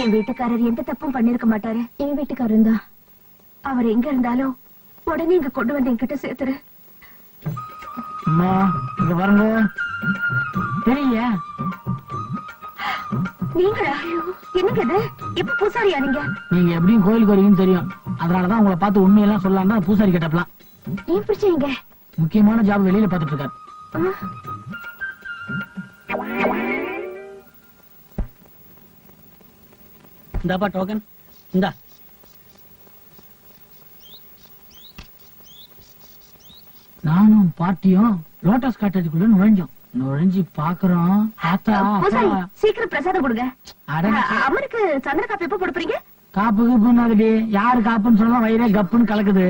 என் வீட்டுக்காரர் எந்த தப்பும் பண்ணிருக்க மாட்டாரு. என் வீட்டுக்காரர் தான். அவர் எங்க இருந்தாலும் உடனே இங்க கொண்டு வந்து என்கிட்ட சேர்த்துரு. இங்க பாருங்க. தெரியல நீங்களா? என்னங்க இது? எப்ப பூசாரியா நீங்க? நீங்க எப்படியும் கோயிலுக்கு வருவீங்கன்னு தெரியும். அதனாலதான் உங்களை பார்த்து உண்மையெல்லாம் சொல்லலாம் தான் பூசாரி கேட்டப்பலாம். ஏன் பிடிச்சீங்க? முக்கியமான ஜாப் வெளியில பாத்துட்டு இருக்காரு. இந்தாப்பா டோக்கன். இந்தா. நானும் பார்ட்டியும் லோட்டஸ் காட்டேஜுக்குள்ள நுழைஞ்சு பாக்குறோம். சீக்கிரம் பிரசாதம் கொடுங்க. அம்மனுக்கு சந்தன காப்பு எப்ப போடுறீங்க? காப்பு கப்புன்னு யாரு காப்புன்னு சொன்னா வயிறே கப்புன்னு கலக்குது.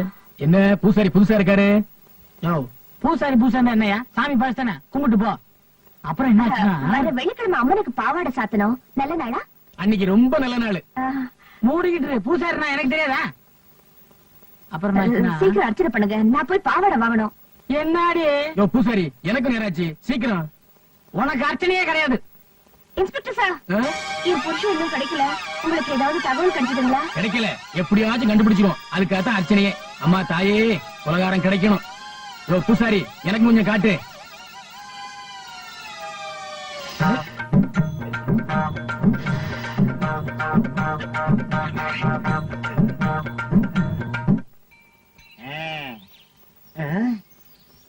என்ன பூசாரி புதுசா இருக்காரு? பூசாரி என்னையா சாமி பாஸ்தானே கும்பிட்டு போ. அப்புறம் என்ன வெள்ளிக்கிழமை அம்மனுக்கு பாவாடை சாத்தணும். நல்ல நாளா? அன்னைக்கு ரொம்ப நல்ல நாள். மூடிக்கிட்டு பூசாரினா எனக்கு தெரியாதா? அப்புறம் சீக்கிரம் அர்ச்சனை பண்ணுங்க. நான் போய் பாவாடை வாங்கணும். என்னாடி பூசாரி எனக்கு நேராச்சு, சீக்கிரம். உனக்கு அர்ச்சனையே கிடையாது. இன்ஸ்பெக்டர் சார், என் புருஷன் இன்னும் கிடைக்கல. உங்களுக்கு ஏதாவது தகவல் கிடைச்சதுங்களா? கிடைக்கல, எப்படியாச்சும் கண்டுபிடிச்சிரும். அதுக்காகத்தான் அர்ச்சனையே. அம்மா தாயே, உலகாரம் கிடைக்கணும். பூசாரி எனக்கு கொஞ்சம் காட்டு.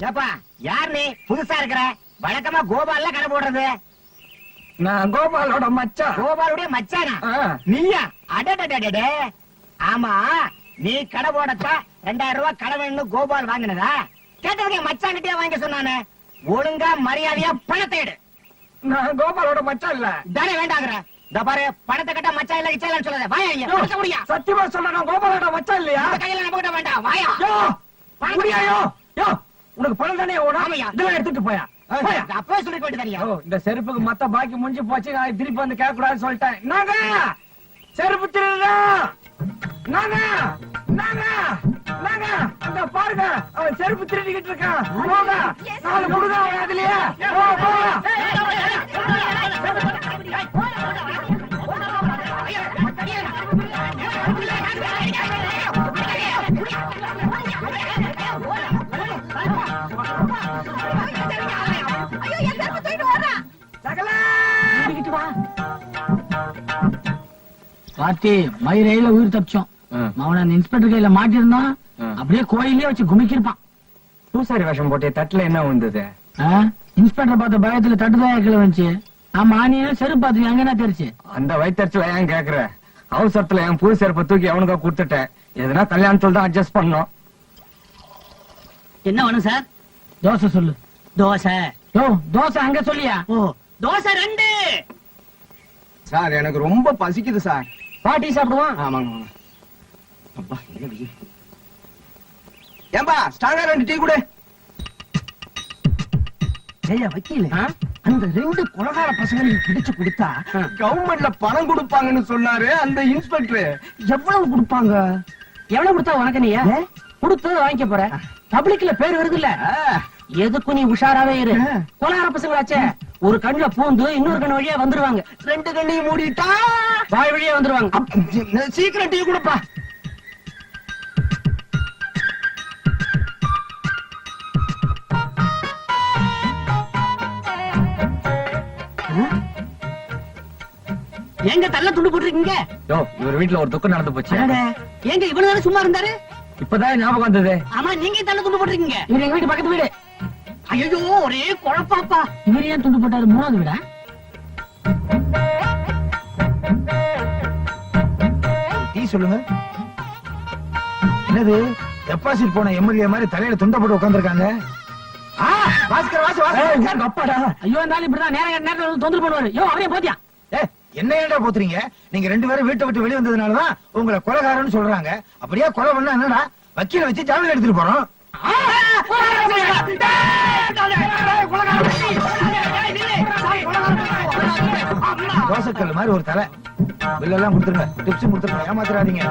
ஏப்பா யார் நீ? புதுசா இருக்கிற? வழக்கமா கோபால்ல கடை போடுறது. நான் கோபாலோட மச்சான். கோபாலுடைய மச்சானா நீயா? அடடடடே. ஆமா, நீ கடை போடத்தா 2000 ரூபாய் கடை வேணும் கோபால் வாங்கினதா? கேட்டவங்க மச்சான் கிட்டே வாங்க சொன்னானே. ஒழுங்கா மரியாதையா பணத்தை எடு. நான் கோபாலோட மச்சான் இல்ல. தானே வேண்டாங்கிற. இந்த பாரு, பணத்தை கட்ட மச்சான் இல்ல கிச்சல சொல்லாத. வாயா இங்க. பணத்தை முடியா? சத்தியமா சொல்ல, நான் கோபாலோட மச்சான் இல்லையா? இந்த கையில நம்ம கிட்ட வேண்டாம். வாயா. முடியாயோ? உனக்கு பணம் தானே ஓடும். இதெல்லாம் எடுத்துட்டு போயா. அப்பவே சொல்லிட்டு போயிட்டு தனியா. இந்த செருப்புக்கு மத்த பாக்கி முடிஞ்சு போச்சு. நான் திருப்பி வந்து கேட்க கூடாதுன்னு சொல்லிட்டேன். நாங்க செருப்பு திருடா. நாங்க அங்க பாருங்க, அவன் செருப்பு திருடிக்கிட்டு இருக்கான். போங்க, 4 கொடுங்க அவன் அதுலயே. பார்த்தி மயிரையில உயிர் தப்பிச்சோம். அவனை அந்த இன்ஸ்பெக்டர் கையில மாட்டிருந்தான். அப்படியே கோயிலே வச்சு குமிக்கிருப்பான். பூசாரி வேஷம் போட்டே தட்டுல என்ன வந்தது? இன்ஸ்பெக்டர் பார்த்த பயத்துல தட்டுதான் கீழே வந்துச்சு. ஆமா, நீ செருப்பு பார்த்து எங்கன்னா தெரிச்சு? அந்த வயிற்றுல ஏன் கேக்குற? அவசரத்துல என் புது செருப்பை தூக்கி அவனுக்கா கொடுத்துட்டேன். எதுனா கல்யாணத்துல தான் அட்ஜஸ்ட் பண்ணோம். என்ன வேணும் சார்? தோசை சொல்லு. தோசை? தோசை அங்க சொல்லியா? தோசை 2. சார், எனக்கு ரொம்ப பசிக்குது சார். பாட்டி சாப்பிடுவான். ஆமாங்க. அப்பா, ஏம்பா ஸ்ட்ராங்கா 2 டீ குடு. வக்கீல், அந்த 2 கொலகார பசங்களுக்கு பிடிச்சு கொடுத்தா கவர்மெண்ட்ல பணம் கொடுப்பாங்கன்னு சொன்னாரு அந்த இன்ஸ்பெக்டர். எவ்வளவு கொடுப்பாங்க? எவ்வளவு கொடுத்தா உனக்கு? நீ கொடுத்து வாங்கிக்க போற. பப்ளிக்ல பேர் வருது இல்ல, எதுக்கு நீ உஷாராவே இரு. கொலகார பசங்களாச்சே, ஒரு கண்ணுல பூந்து இன்னொரு கண்ணு வழியா வந்துருவாங்க. 2 கண்ணையும் மூடிட்டா வாய் வழியா வந்துருவாங்க. சீக்கிரம் டீ கொடுப்பா. எங்க தள்ள துண்டு போட்டுருக்கீங்க? இவர் வீட்டுல ஒரு துக்கம் நடந்து போச்சு. எங்க இவ்வளவு நேரம் சும்மா இருந்தாரு? இப்பதான் ஞாபகம் வந்தது. ஆமா, நீங்க தள்ள துண்டு போட்டுருக்கீங்க. இவர் எங்க வீட்டு பக்கத்து வீடு. ஐயோ, ஒரே குழப்பாப்பா. இவர் ஏன் துண்டு போட்டாரு? 3வது வீடா? டீ சொல்லுங்க. என்னது, டெபாசிட் போன எம்எல்ஏ மாதிரி தலையில துண்ட போட்டு உட்கார்ந்திருக்காங்க. ஐயோ, இருந்தாலும் இப்படிதான் நேரம் தொந்தரவு பண்ணுவாரு. அவரே போத்தியா? என்ன ஏண்டா போத்துறீங்க? நீங்க 2 பேரும் வீட்டை விட்டு வெளியே வந்ததுனாலதான் உங்களை கொலைகாரன்னு சொல்றாங்க. அப்படியே கொலை பண்ணா என்னடா? வக்கீல வச்சு ஜாமீன் எடுத்துட்டு போறோம். தோசைக்கல் மாதிரி ஒரு தலை. பில்லெல்லாம் கொடுத்துருங்க, டிப்ஸும் கொடுத்துருங்க, ஏமாத்திராதீங்க.